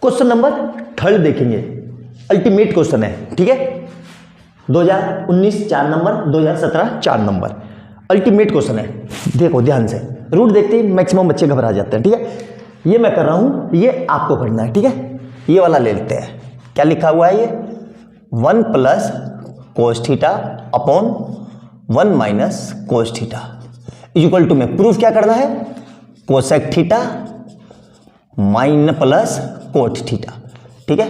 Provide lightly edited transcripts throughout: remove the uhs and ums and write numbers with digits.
Question number 3 देखेंगे, ultimate question है, ठीक है। 2019 4 नंबर, 2017 4 नंबर, अल्टीमेट क्वेश्चन है। देखो ध्यान से, रूट देखते ही मैक्सिमम बच्चे घबरा जाते हैं, ठीक है। ये मैं कर रहा हूं, ये आपको करना है, ठीक है। ये वाला ले लेते हैं, क्या लिखा हुआ है ये 1 plus cos theta upon 1 minus cos theta equal to में प्रूफ क्या करना है, cosec theta mine plus cot theta, ठीक है।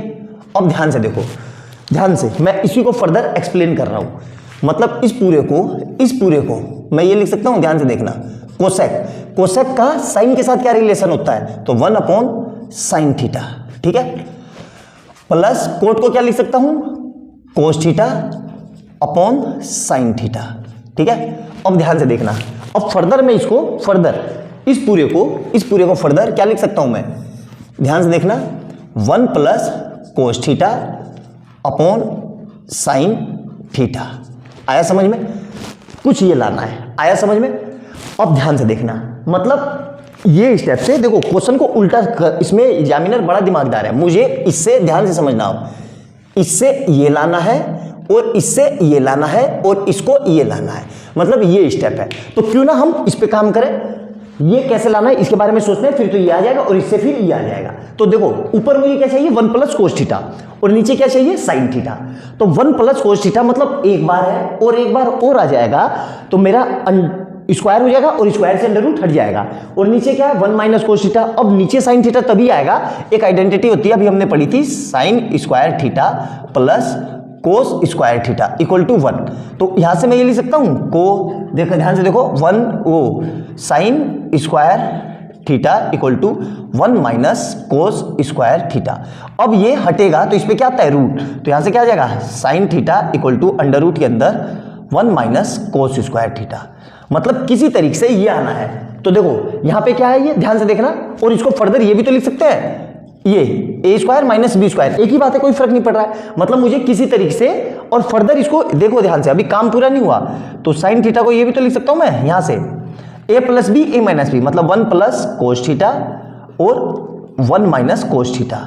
अब ध्यान से देखो, ध्यान से मैं इसी को फर्दर एक्सप्लेन कर रहा हूं। मतलब इस पूरे को मैं ये लिख सकता हूं, ध्यान से देखना, कोसेक का साइन के साथ क्या रिलेशन होता है, तो 1 अपॉन साइन थीटा, ठीक है। प्लस कोट को क्या लिख सकता हूं, कोस थीटा अपॉन साइन थीटा, ठीक है। अब ध्यान से देखना, अब फर्दर मैं इसको इस पूरे को फर्दर क्या लिख सकता हूं मैं, ध्यान से देखना, 1 plus cos theta upon sine theta. आया समझ में, कुछ ये लाना है, आया समझ में। अब ध्यान से देखना, मतलब ये स्टेप से देखो क्वेश्चन को उल्टा इसमें एग्जामिनर बड़ा दिमागदार है, मुझे इससे ध्यान से समझना हो, इससे ये लाना है और इससे ये लाना है और इसको ये लाना है, मतलब ये स्टेप है। तो क्यों ना हम इस पे काम करें, ये कैसे लाना है इसके बारे में सोचते हैं, फिर तो ये आ जाएगा और इससे फिर ये आ जाएगा। तो देखो ऊपर मुझे क्या चाहिए, 1 प्लस कोस थीटा और नीचे क्या चाहिए, साइन थीटा। तो 1 प्लस कोस थीटा मतलब एक बार है और एक बार और आ जाएगा तो मेरा स्क्वायर हो जाएगा और स्क्वायर से अंडर रूट हट जाएगा। और नीचे क्या है, 1 माइनस कोस थीटा। अब नीचे साइन थीटा तभी आएगा, एक आइडेंटिटी होती है, अभी हमने पढ़ी थी, sine square theta plus cos square theta equal to 1। तो यहां से मैं ये लिख सकता हूं, को देखो ध्यान से देखो, 1 वो sine square theta equal to 1 minus cos square theta. अब ये हटेगा तो इस पे क्या आता है, रूट, तो यहां से क्या आ जाएगा, sine theta equal to under root के अंदर 1 माइनस कोस स्क्वायर थीटा। मतलब किसी तरीके से ये आना है। तो देखो यहां पे क्या है, ये ध्यान से देखना, और इसको फर्दर ये भी तो लिख सकते हैं, ये ए स्क्वायर माइनस बी स्क्वायर, एक ही बात है, कोई फर्क नहीं पड़ रहा है। मतलब मुझे किसी तरीके से, और फर्दर इसको देखो ध्यान से, अभी काम पूरा नहीं हुआ, तो साइन थीटा को ये भी तो लिख सकता हूं मैं यहां से, ए plus B A minus B, मतलब 1 प्लस कोस थीटा और 1 माइनस कोस थीटा,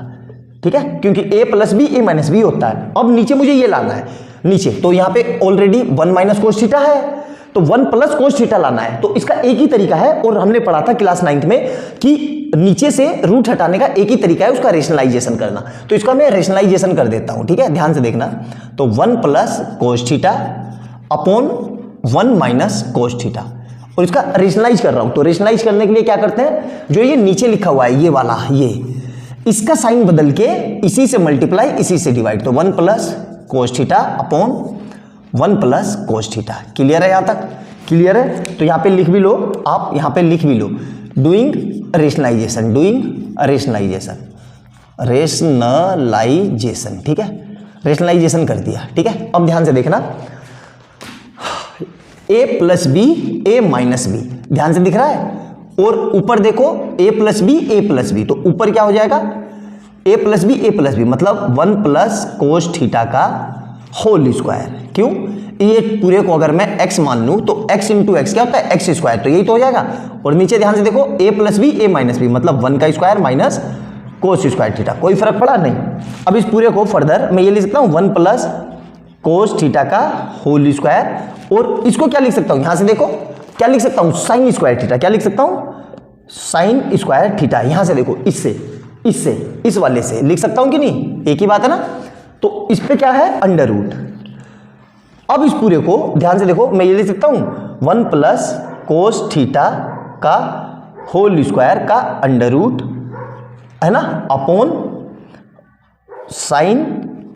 ठीक है, क्योंकि ए plus B A minus B होता है। अब नीचे मुझे ये लाना है, नीचे तो यहां पे ऑलरेडी 1 माइनस कोस थीटा है, तो 1 प्लस कोस थीटा लाना है। तो इसका एक ही तरीका है, और हमने पढ़ा था क्लास 9th में कि नीचे से रूट हटाने का एक ही तरीका है, उसका रेशनलाइजेशन करना। तो इसका मैं रेशनलाइजेशन कर देता हूं, ठीक है, ध्यान से देखना। तो 1 plus cos theta upon 1 minus cos theta, और इसका रेशनलाइज कर रहा हूं। तो रेशनलाइज करने के लिए क्या करते हैं, जो ये नीचे लिखा हुआ है ये वाला, ये इसका साइन बदल के इसी से मल्टीप्लाई इसी से डिवाइड, तो 1 plus cos theta upon 1 plus cos theta. Clear है, यहां तक क्लियर है। तो यहां पे लिख भी लो, आप यहां पे लिख भी लो, डूइंग रेशनलाइजेशन, ठीक है, रेशनलाइजेशन कर दिया, ठीक है। अब ध्यान से देखना, a plus B A minus B, ध्यान से दिख रहा है, और ऊपर देखो a प्लस बी, तो ऊपर क्या हो जाएगा, a प्लस बी, मतलब 1 प्लस कोस थीटा का होल स्क्वायर। क्यों, ये पूरे को अगर मैं x मान लूं तो x इंटू एक्स क्या होता है, एक्स स्क्वायर, तो यही तो हो जाएगा। और नीचे ध्यान से देखो, a plus B A minus B, मतलब 1 का square minus cos square theta, कोई फर्क पड़ा नहीं। अब इस पूरे को फर्दर मैं ये लिख सकता हूं, 1 प्लस कोस थीटा का होल स्क्वायर, और इसको क्या लिख सकता हूं, यहां से देखो क्या लिख सकता हूं, साइन स्क्वायर थीटा, क्या लिख सकता हूं, साइन स्क्वायर थीटा। यहां से देखो, इससे इस वाले से लिख सकता हूं कि नहीं, एक ही बात है ना। तो इस पे क्या है, अंडर रूट। अब इस पूरे को ध्यान से देखो, मैं ये लिख सकता हूं, 1 प्लस कोस थीटा का होल स्क्वायर का अंडर रूट, है ना, अपॉन साइन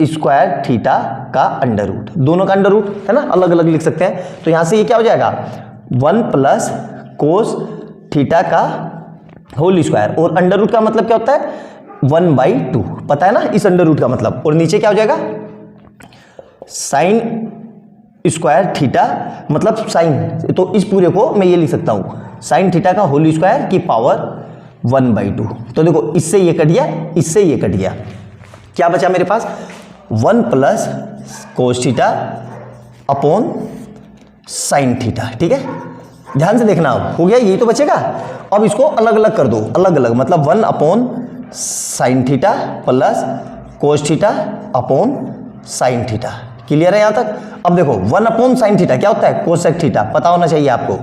स्क्वायर थीटा का अंडर रूट, दोनों का अंडर रूट है ना, अलग अलग लिख सकते हैं। तो यहां से ये क्या हो जाएगा, 1 प्लस कोस थीटा का होल स्क्वायर, और अंडर रूट का मतलब क्या होता है, 1/2, पता है ना इस अंडर रूट का मतलब। और नीचे क्या हो जाएगा, साइन स्क्वायर थीटा, मतलब साइन, तो इस पूरे को मैं ये लिख सकता हूं, साइन थीटा का होल स्क्वायर की पावर 1/2। तो देखो इससे ये कट गया, इससे ये कट गया, क्या बचा मेरे पास, 1 plus cos theta upon sine theta, ठीक है। ध्यान से देखना, अब हो गया, यही तो बचेगा। अब इसको अलग अलग कर दो, अलग अलग, मतलब 1 upon sine theta plus cos theta upon sine theta. Clear है यहाँ तक? अब देखो 1 अपॉन साइन थीटा क्या होता है? कोसेक थीटा, पता होना चाहिए आपको।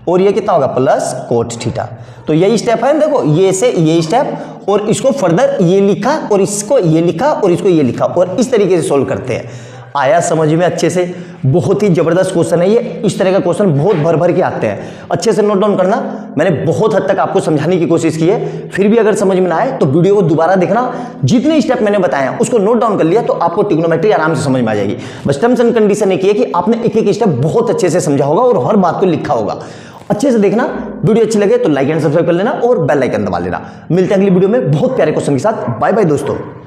और ये कितना होगा? Plus cot theta. तो यही स्टेप है, देखो ये से ये स्टेप और इसको फर्दर ये लिखा और इसको ये लिखा और इसको ये लिखा और इस तरीके से सोल्व करते हैं। आया समझ में अच्छे से? बहुत ही जबरदस्त क्वेश्चन है ये। इस तरह का क्वेश्चन बहुत भर भर के आते हैं, अच्छे से नोट डाउन करना। मैंने बहुत हद तक आपको समझाने की कोशिश की है, फिर भी अगर समझ में ना आए तो वीडियो को दोबारा देखना। जितने स्टेप मैंने बताए हैं उसको नोट डाउन कर लिया तो आपको ट्रिग्नोमेट्री आराम से समझ में आ जाएगी। बस टर्म्स एंड कंडीशन एक ही है कि आपने एक एक स्टेप बहुत अच्छे से समझा होगा और हर बात को लिखा होगा। अच्छे से देखना। वीडियो अच्छी लगे तो लाइक एंड सब्सक्राइब कर लेना और बेल आइकन दबा लेना। मिलते हैं अगली वीडियो में बहुत प्यारे क्वेश्चन के साथ। बाय बाय दोस्तों।